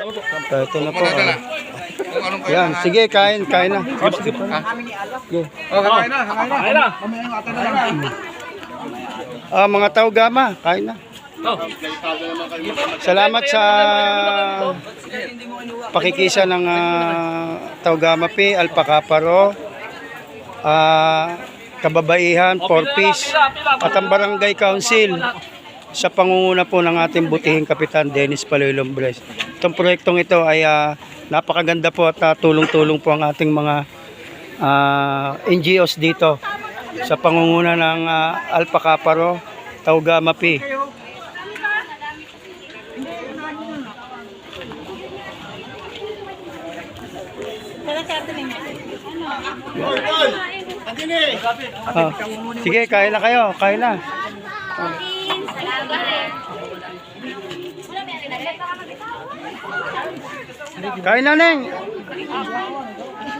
Ito na po. Yan, sige, kain na. Sige po. Sige. Kain na. Mga Taugama, kain na. Salamat sa pakikisa ng Taugama P, Alpacaparo, Kababaihan, Porpis, at ang Barangay Council sa pangunguna po ng ating butihing Kapitan Dennis Paloy Lombres. Itong proyektong ito ay napakaganda po at tulong-tulong po ang ating mga NGOs dito sa pangunguna ng Alpacaparo, Taugama P. Sige, kain na kayo, kain na. Kain na, Neng.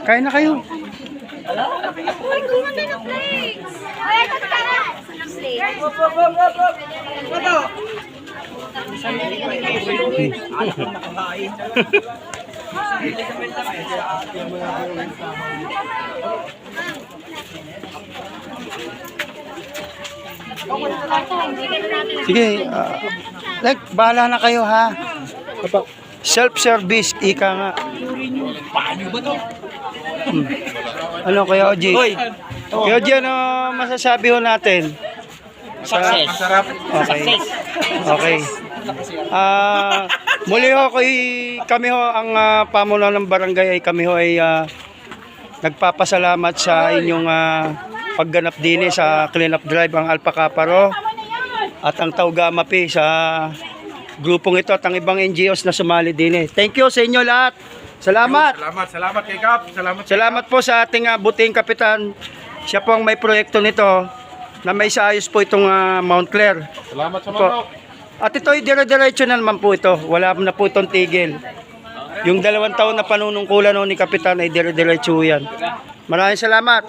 Kain na kayo. Sige, bahala na kayo ha. Self-service, ika nga. Ano kaya Oji? Kaya Oji, ano masasabi ho natin? Success. Okay. Okay. Muli ho kami ho ang pamunuan ng barangay ay kami ho ay nagpapasalamat sa inyong pagganap din sa clean-up drive ang Alpacaparo at ang Taugama P sa grupong ito at ang ibang NGOs na sumali din. Thank you sa inyo lahat. Salamat. Salamat kay Kap. Salamat po sa ating butihing kapitan. Siya po ang may proyekto nito na may saayos po itong Mount Clair. Salamat sa po. At ito ay dire-diretso na naman po ito. Wala na po itong tigil. Yung 2 taon na panunungkulan ni Kapitan ay dire-diretso yan. Maraming salamat.